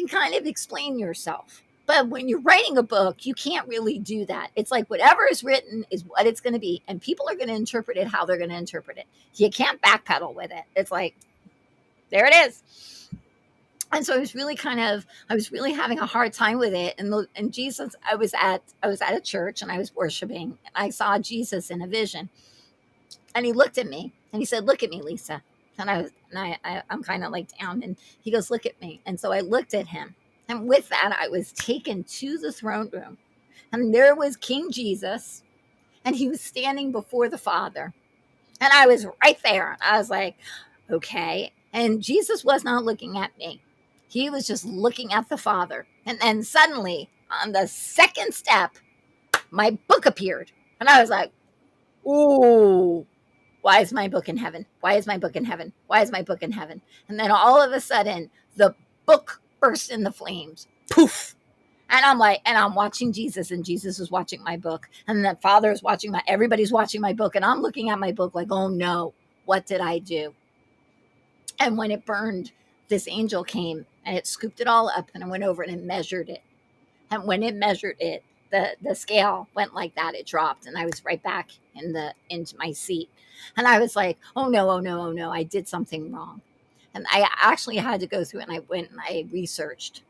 kind of explain yourself. But when you're writing a book, you can't really do that. It's like whatever is written is what it's going to be, and people are going to interpret it how they're going to interpret it. You can't backpedal with it. It's like, there it is. And so I was really having a hard time with it. And Jesus, I was at a church and I was worshiping, and I saw Jesus in a vision, and he looked at me and he said, "Look at me, Lisa." And I'm kind of like down, and he goes, "Look at me." And so I looked at him, and with that, I was taken to the throne room, and there was King Jesus, and he was standing before the Father, and I was right there. I was like, okay. And Jesus was not looking at me. He was just looking at the Father. And then suddenly, on the second step, my book appeared. And I was like, ooh, why is my book in heaven? Why is my book in heaven? Why is my book in heaven? And then all of a sudden, the book burst into flames. Poof. And I'm watching Jesus, and Jesus is watching my book. And the Father is watching everybody's watching my book. And I'm looking at my book like, oh no, what did I do? And when it burned, this angel came and it scooped it all up, and I went over and it measured it. And when it measured it, the scale went like that. It dropped, and I was right back into my seat. And I was like, oh no, oh no, oh no, I did something wrong. And I actually had to go through, and I went and I researched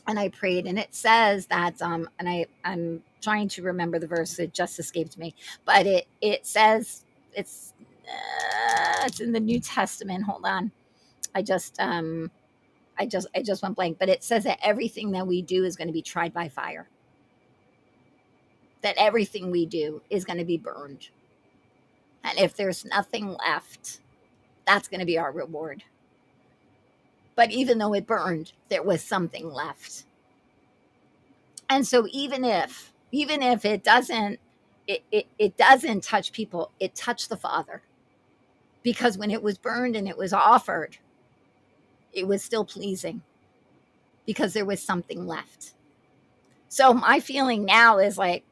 and I prayed. And it says that, I'm trying to remember the verse, it just escaped me, but it says it's in the New Testament. Hold on. I just went blank, but it says that everything that we do is going to be tried by fire. That everything we do is going to be burned. And if there's nothing left, that's going to be our reward. But even though it burned, there was something left. And so even if it doesn't, it doesn't touch people, it touched the Father. Because when it was burned and it was offered, it was still pleasing because there was something left. So my feeling now is like,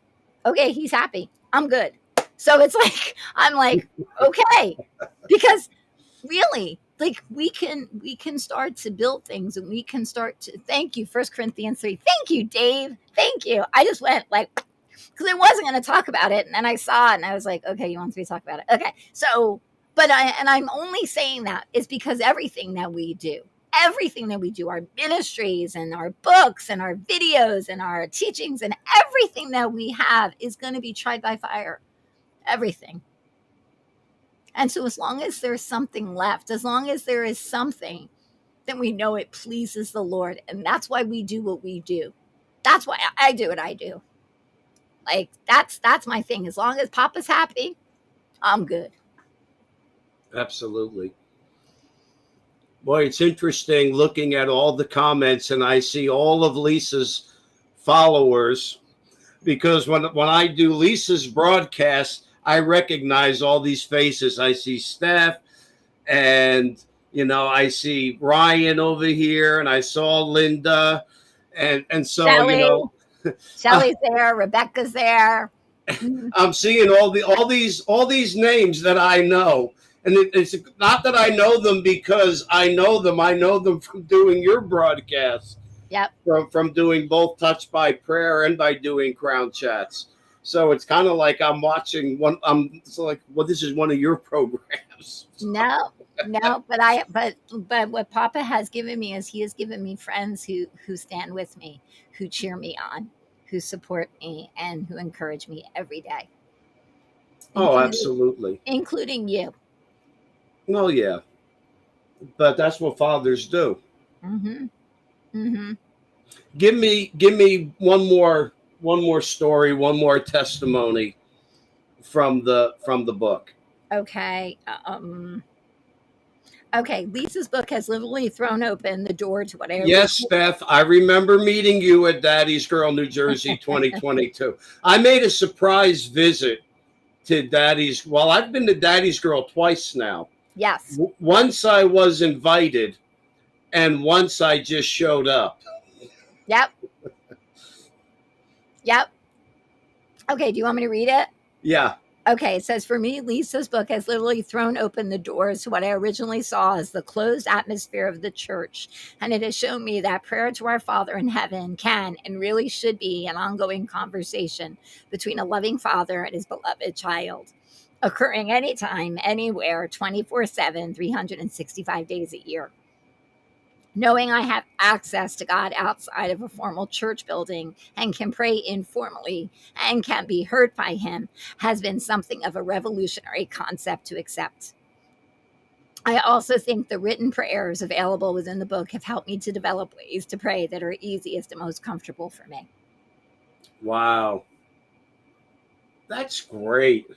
okay, he's happy. I'm good. So it's like, I'm like, okay, because really, like we can start to build things, and we can start to, thank you, 1 Corinthians 3. Thank you, Dave. Thank you. I just went like, because I wasn't going to talk about it. And then I saw it and I was like, okay, you want me to talk about it? Okay. So, I'm only saying that is because everything that we do, our ministries and our books and our videos and our teachings and everything that we have is going to be tried by fire. Everything. And so as long as there's something left, as long as there is something, then we know it pleases the Lord. And that's why we do what we do. That's why I do what I do. Like that's my thing. As long as Papa's happy, I'm good. Absolutely. Boy, it's interesting looking at all the comments, and I see all of Lisa's followers, because when I do Lisa's broadcast, I recognize all these faces. I see Steph, and I see Ryan over here, and I saw Linda, and so Shelly. Shelly's there, Rebecca's there. I'm seeing all these names that I know. And it's not that I know them because I know them. I know them from doing your broadcasts. Yep. From doing both Touched by Prayer and by doing Crown Chats. So it's kind of like I'm watching one. It's like, well, this is one of your programs. No, but what Papa has given me is he has given me friends who stand with me, who cheer me on, who support me, and who encourage me every day. Oh, absolutely. Including you. Oh, yeah. But that's what fathers do. Mm-hmm. Mm-hmm. Give me one more story, one more testimony from the book. Okay. Okay. Lisa's book has literally thrown open the door to whatever. Yes, Steph. I remember meeting you at Daddy's Girl, New Jersey, 2022. I made a surprise visit to Daddy's. Well, I've been to Daddy's Girl twice now. Yes. Once I was invited, and once I just showed up. Yep. Yep. Okay, do you want me to read it? Yeah. Okay, it says, for me, Lisa's book has literally thrown open the doors to what I originally saw as the closed atmosphere of the church. And it has shown me that prayer to our Father in heaven can and really should be an ongoing conversation between a loving father and his beloved child, occurring anytime, anywhere, 24/7, 365 days a year. Knowing I have access to God outside of a formal church building and can pray informally and can be heard by him has been something of a revolutionary concept to accept. I also think the written prayers available within the book have helped me to develop ways to pray that are easiest and most comfortable for me. Wow. That's great.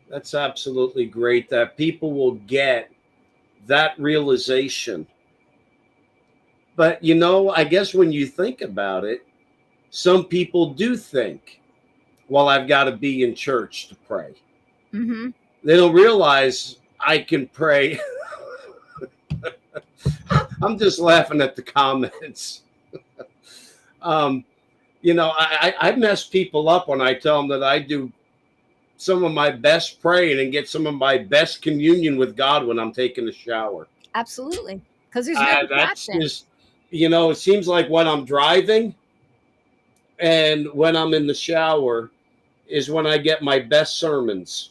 That's absolutely great that people will get that realization. But, I guess when you think about it, some people do think, well, I've got to be in church to pray. Mm-hmm. They don't realize I can pray. I'm just laughing at the comments. I mess people up when I tell them that I do some of my best praying and get some of my best communion with God when I'm taking a shower. Absolutely. Because there's no distraction. It seems like when I'm driving and when I'm in the shower is when I get my best sermons.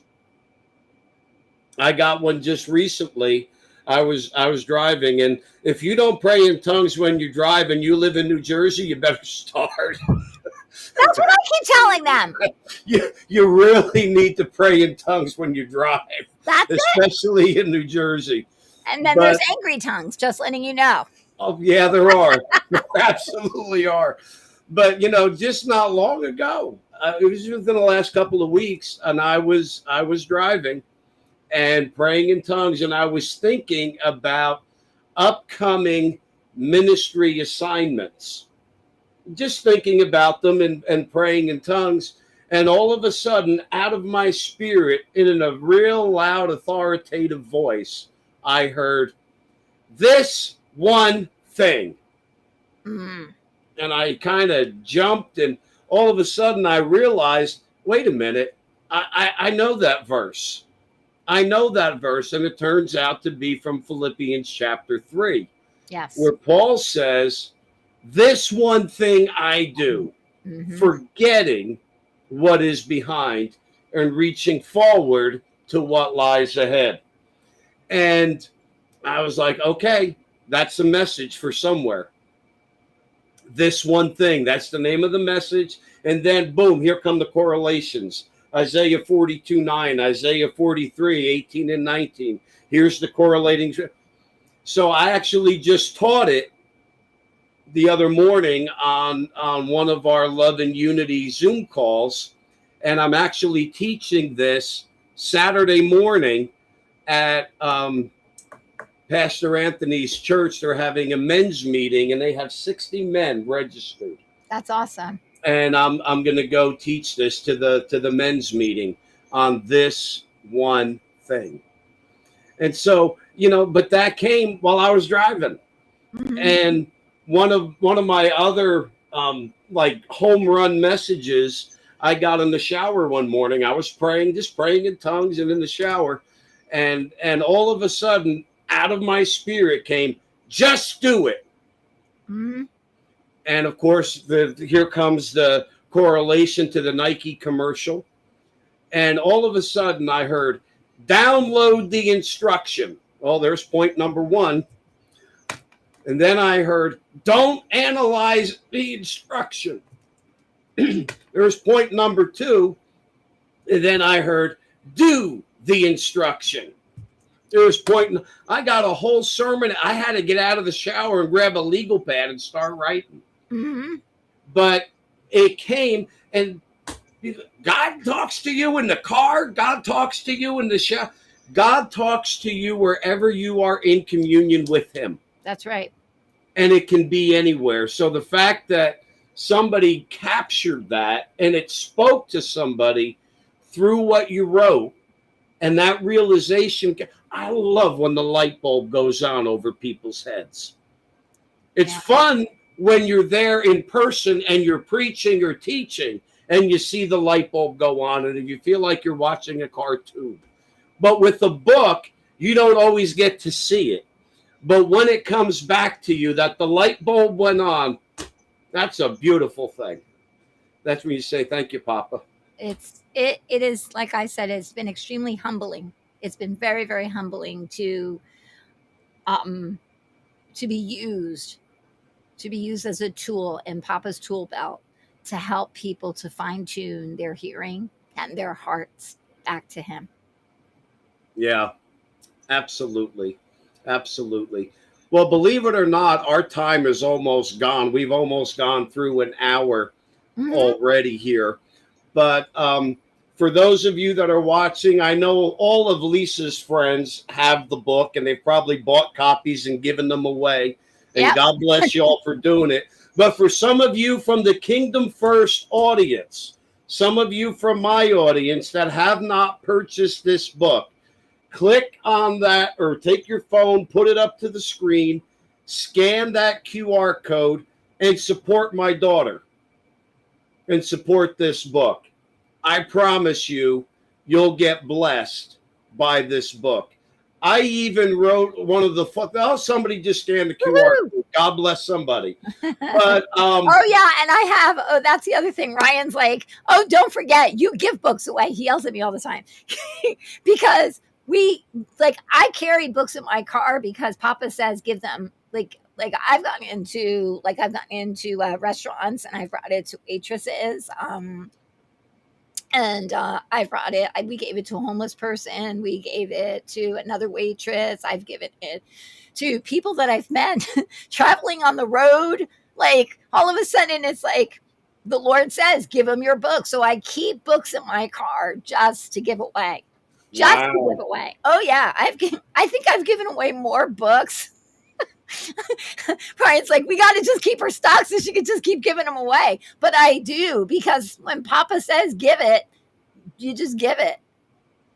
I got one just recently. I was driving, and if you don't pray in tongues when you drive and you live in New Jersey, you better start. That's what I keep telling them. You really need to pray in tongues when you drive. Especially in New Jersey. And then there's angry tongues, just letting you know. Oh, yeah, there are. There absolutely are. But, just not long ago, it was within the last couple of weeks, and I was driving, and praying in tongues. And I was thinking about upcoming ministry assignments, just thinking about them and praying in tongues. And all of a sudden, out of my spirit, in a real loud, authoritative voice, I heard, "This one thing." Mm. And I kind of jumped, and all of a sudden I realized, wait a minute, I know that verse. I know that verse. And it turns out to be from Philippians chapter 3, Yes. where Paul says, "This one thing I do, forgetting what is behind and reaching forward to what lies ahead." And I was like, okay, that's a message for somewhere. This one thing, that's the name of the message. And then boom, here come the correlations. Isaiah 42:9, Isaiah 43:18 and 19. Here's the correlating. So I actually just taught it the other morning on one of our Love and Unity Zoom calls. And I'm actually teaching this Saturday morning at Pastor Anthony's church. They're having a men's meeting, and they have 60 men registered. That's awesome. And I'm going to go teach this to the men's meeting on this one thing. And so, but that came while I was driving. And one of my other like home run messages I got in the shower one morning. I was just praying in tongues and in the shower, and all of a sudden, out of my spirit came, "Just do it." And of course, here comes the correlation to the Nike commercial. And all of a sudden I heard, "Download the instruction." Well, there's point number one. And then I heard, "Don't analyze the instruction." There's point number two. And then I heard, "Do the instruction." There's point. I got a whole sermon. I had to get out of the shower and grab a legal pad and start writing. But it came, and God talks to you in the car. God talks to you in the shower. God talks to you wherever you are in communion with him. That's right. And it can be anywhere. So the fact that somebody captured that and it spoke to somebody through what you wrote, and that realization, I love when the light bulb goes on over people's heads. It's fun when you're there in person and you're preaching or teaching and you see the light bulb go on and you feel like you're watching a cartoon. But with the book, you don't always get to see it. But when it comes back to you that the light bulb went on, that's a beautiful thing. That's when you say, "Thank you, Papa." It is, like I said, it's been extremely humbling. It's been very, very humbling to be used as a tool in Papa's tool belt to help people to fine tune their hearing and their hearts back to him. Yeah, absolutely. Absolutely. Well, believe it or not, our time is almost gone. We've almost gone through an hour already here. But for those of you that are watching, I know all of Lisa's friends have the book, and they've probably bought copies and given them away. And God bless you all for doing it. But for some of you from the Kingdom First audience, some of you from my audience that have not purchased this book, click on that or take your phone, put it up to the screen, scan that QR code, and support my daughter and support this book. I promise you, you'll get blessed by this book. I even wrote one of the, somebody just scanned the QR code. God bless somebody. But oh yeah, and I have, that's the other thing. Ryan's like, "Oh, don't forget, you give books away." He yells at me all the time because I carry books in my car because Papa says give them, like I've gotten into restaurants, and I've brought it to waitresses, and I brought it. We gave it to a homeless person. We gave it to another waitress. I've given it to people that I've met traveling on the road. Like all of a sudden, it's like the Lord says, "Give them your book." So I keep books in my car just to give away. just to Wow. give away. Oh yeah, I think I've given away more books. Brian's like, we got to just keep her stock so she could just keep giving them away. But I do, because when Papa says give it, you just give it.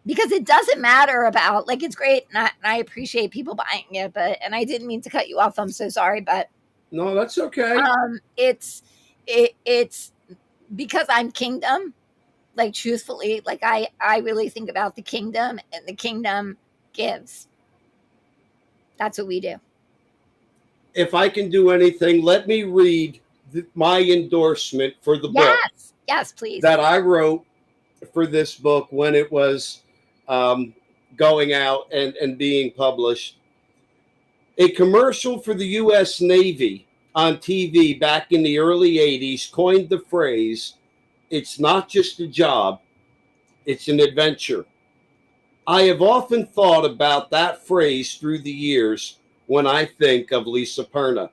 Because it doesn't matter about, like, it's great, and I appreciate people buying it, and I didn't mean to cut you off. I'm so sorry, but No, that's okay. it's because I'm kingdom. Like, truthfully, like, I really think about the kingdom, and the kingdom gives. That's what we do. If I can do anything, let me read my endorsement for the book Yes, please. that I wrote for this book when it was going out and being published. A commercial for the U.S. Navy on TV back in the early 80s coined the phrase, "It's not just a job, it's an adventure." I have often thought about that phrase through the years when I think of Lisa Perna.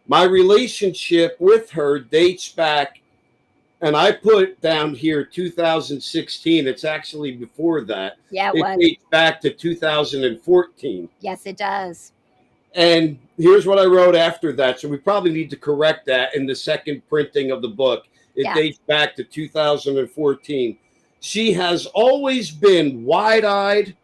My relationship with her dates back, and I put down here 2016. It's actually before that. Yeah, it It was. dates back to 2014. Yes, it does. And here's what I wrote after that. So we probably need to correct that in the second printing of the book. It dates back to 2014. She has always been wide-eyed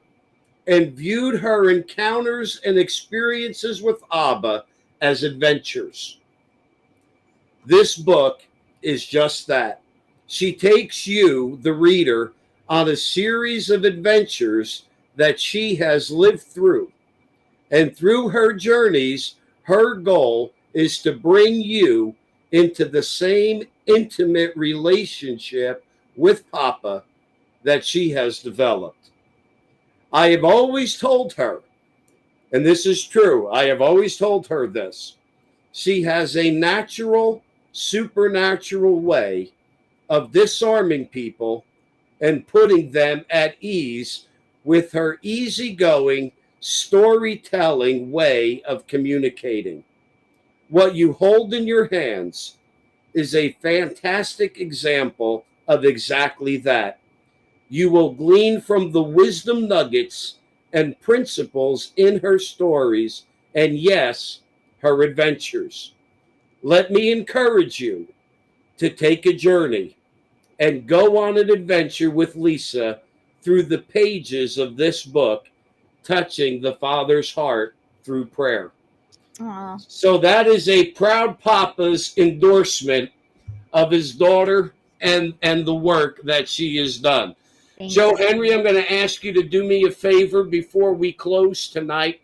and viewed her encounters and experiences with Abba as adventures. This book is just that. She takes you, the reader, on a series of adventures that she has lived through. And through her journeys, her goal is to bring you into the same intimate relationship with Papa that she has developed. I have always told her, and this is true, I have always told her this. She has a natural, supernatural way of disarming people and putting them at ease with her easygoing, storytelling way of communicating. What you hold in your hands is a fantastic example of exactly that. You will glean from the wisdom nuggets and principles in her stories, and yes, her adventures. Let me encourage you to take a journey and go on an adventure with Lisa through the pages of this book, touching the Father's heart through prayer. Aww. So that is a proud Papa's endorsement of his daughter and the work that she has done. Joe Henry, I'm going to ask you to do me a favor before we close tonight.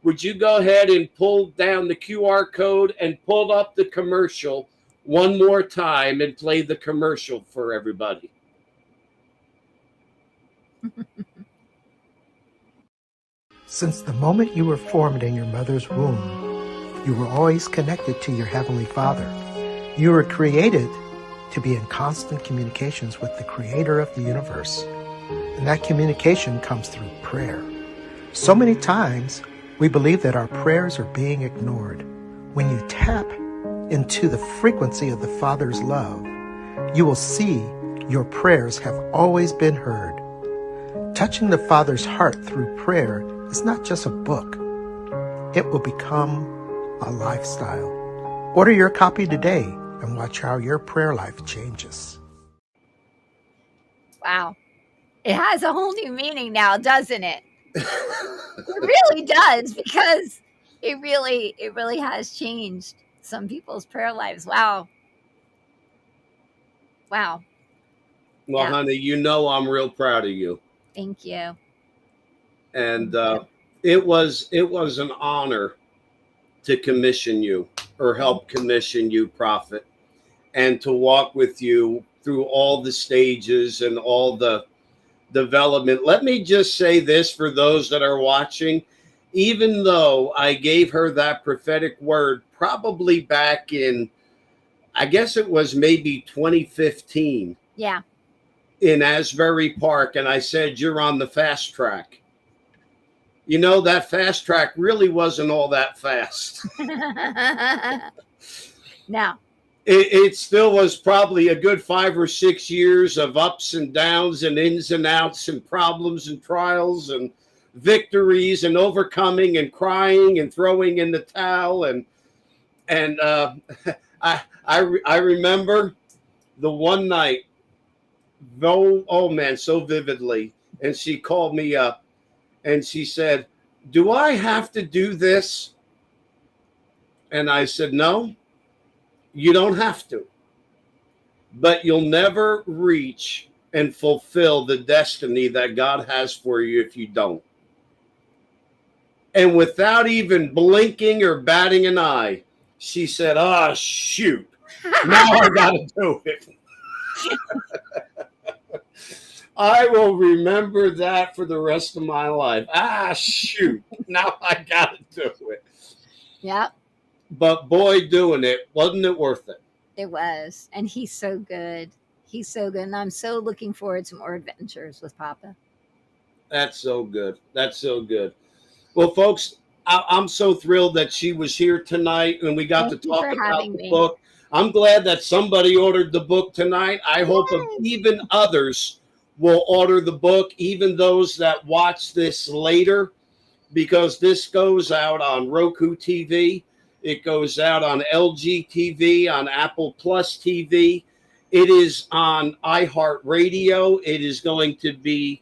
Would you go ahead and pull down the QR code and pull up the commercial one more time and play the commercial for everybody? Since the moment you were formed in your mother's womb, you were always connected to your Heavenly Father. You were created to be in constant communications with the Creator of the universe. And that communication comes through prayer. So many times, we believe that our prayers are being ignored. When you tap into the frequency of the Father's love, you will see your prayers have always been heard. Touching the Father's heart through prayer is not just a book. It will become a lifestyle. Order your copy today and watch how your prayer life changes. Wow. It has a whole new meaning now, doesn't it? It really does, because it really has changed some people's prayer lives. Wow. Well, yeah. Honey, you know I'm real proud of you. Thank you. And it was an honor to commission you, or help commission you, Prophet, and to walk with you through all the stages and all the development. Let me just say this for those that are watching. Even though I gave her that prophetic word probably back in, I guess it was maybe 2015. Yeah. In Asbury Park, and I said, you're on the fast track. You know, that fast track really wasn't all that fast. No. it still was probably a good 5 or 6 years of ups and downs and ins and outs and problems and trials and victories and overcoming and crying and throwing in the towel. And I remember the one night, oh man, so vividly. And she called me up and she said, "Do I have to do this?" And I said, "No, you don't have to. But you'll never reach and fulfill the destiny that God has for you if you don't." And without even blinking or batting an eye, she said, "Ah, shoot. Now I got to do it." I will remember that for the rest of my life. Ah, shoot. Now I got to do it. Yeah. But boy, doing it, wasn't it worth it? It was. And he's so good. He's so good. And I'm so looking forward to more adventures with Papa. That's so good. That's so good. Well, folks, I'm so thrilled that she was here tonight and we got to talk about the book. I'm glad that somebody ordered the book tonight. I hope even others will order the book, even those that watch this later, because this goes out on Roku TV. It goes out on LG TV, on Apple Plus TV. It is on iHeartRadio. It is going to be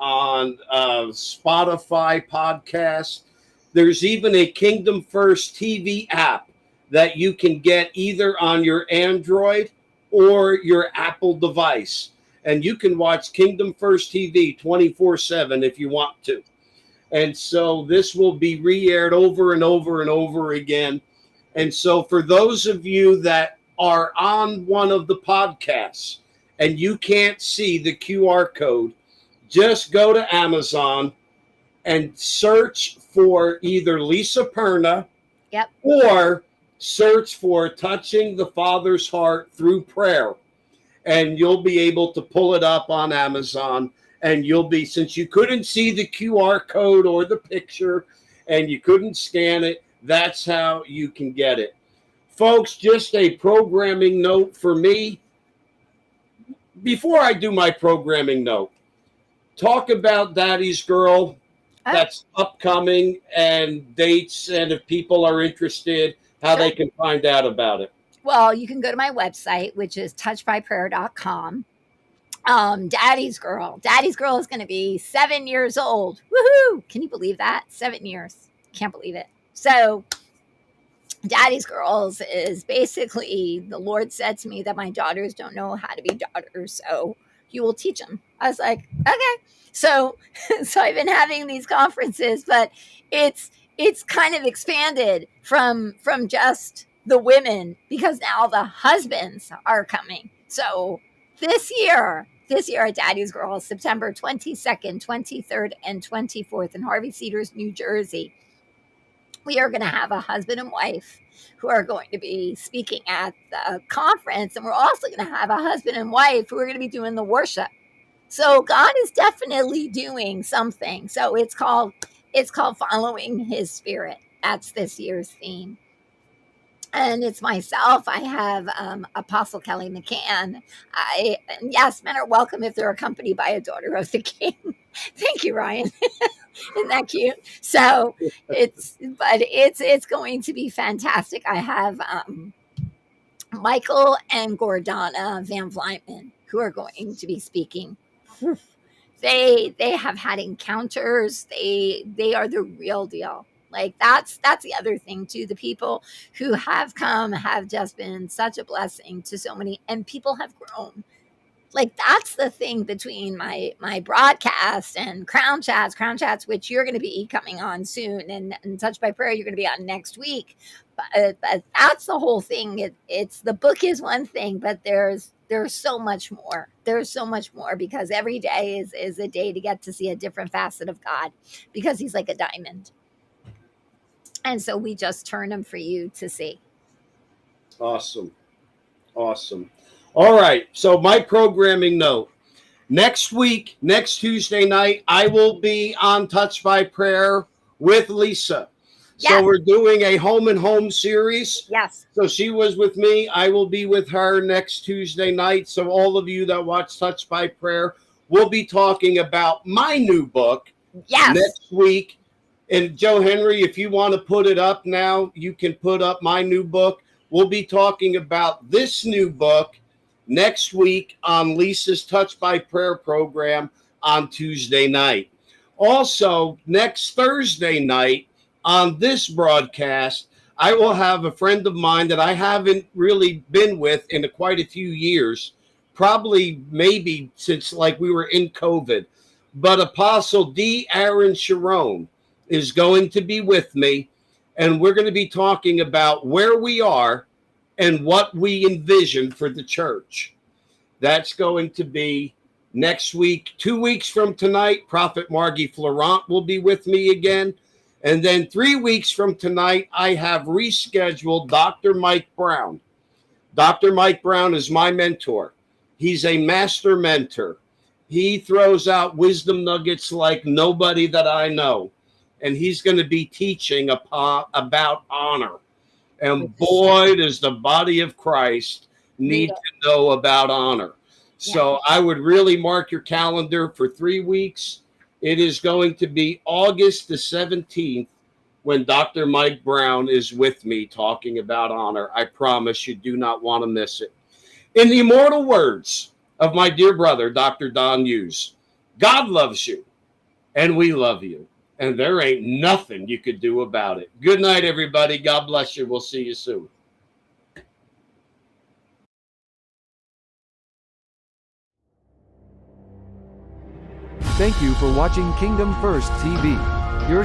on Spotify podcast. There's even a Kingdom First TV app that you can get either on your Android or your Apple device. And you can watch Kingdom First TV 24/7 if you want to. And so this will be re-aired over and over and over again. And so for those of you that are on one of the podcasts and you can't see the QR code, just go to Amazon and search for either Lisa Perna, yep, or search for Touching the Father's Heart Through Prayer. And you'll be able to pull it up on Amazon. And you'll be, since you couldn't see the QR code or the picture and you couldn't scan it, that's how you can get it. Folks, just a programming note for me. Before I do my programming note, talk about Daddy's Girl. That's upcoming, and dates, and if people are interested, how they can find out about it. Well, you can go to my website, which is touchedbyprayer.com. Daddy's Girl is going to be 7 years old. Woohoo! Can you believe that? 7 years. Can't believe it. So Daddy's Girls is basically, the Lord said to me that my daughters don't know how to be daughters, so you will teach them. I was like, okay. So I've been having these conferences, but it's kind of expanded from just the women, because now the husbands are coming. So this year at Daddy's Girls, September 22nd, 23rd, and 24th in Harvey Cedars, New Jersey, we are going to have a husband and wife who are going to be speaking at the conference. And we're also going to have a husband and wife who are going to be doing the worship. So God is definitely doing something. So it's called Following His Spirit. That's this year's theme. And it's myself. I have Apostle Kelly McCann. Yes, men are welcome if they're accompanied by a daughter of the King. Thank you, Ryan. Isn't that cute? So it's going to be fantastic. I have Michael and Gordana Van Vlyman who are going to be speaking. They have had encounters. They are the real deal. Like that's the other thing too. The people who have come have just been such a blessing to so many, and people have grown. Like that's the thing between my broadcast and Crown Chats, which you're going to be coming on soon, and Touched by Prayer you're going to be on next week. But that's the whole thing. It's the book is one thing, but there's so much more. There's so much more, because every day is a day to get to see a different facet of God, because He's like a diamond. And so we just turn them for you to see. Awesome. All right. So my programming note. Next week, next Tuesday night, I will be on Touched by Prayer with Lisa. So Yeah. we're doing a home and home series. Yes. So she was with me. I will be with her next Tuesday night. So all of you that watch Touched by Prayer, we'll be talking about my new book Yes. next week. And Joe Henry, if you want to put it up now, you can put up my new book. We'll be talking about this new book next week on Lisa's Touched by Prayer program on Tuesday night. Also, next Thursday night on this broadcast, I will have a friend of mine that I haven't really been with in quite a few years, probably maybe since like we were in COVID. But Apostle D. Aaron Sharon is going to be with me, and we're going to be talking about where we are and what we envision for the church. That's going to be next week. 2 weeks from tonight, Prophet Margie Florent will be with me again. And then 3 weeks from tonight, I have rescheduled Dr. Mike Brown. Dr. Mike Brown is my mentor. He's a master mentor. He throws out wisdom nuggets like nobody that I know. And he's going to be teaching about honor. And boy, does the body of Christ need to know about honor. So I would really mark your calendar for 3 weeks. It is going to be August the 17th when Dr. Mike Brown is with me talking about honor. I promise you do not want to miss it. In the immortal words of my dear brother, Dr. Don Hughes, God loves you and we love you. And there ain't nothing you could do about it. Good night, everybody. God bless you. We'll see you soon. Thank you for watching Kingdom First TV. Your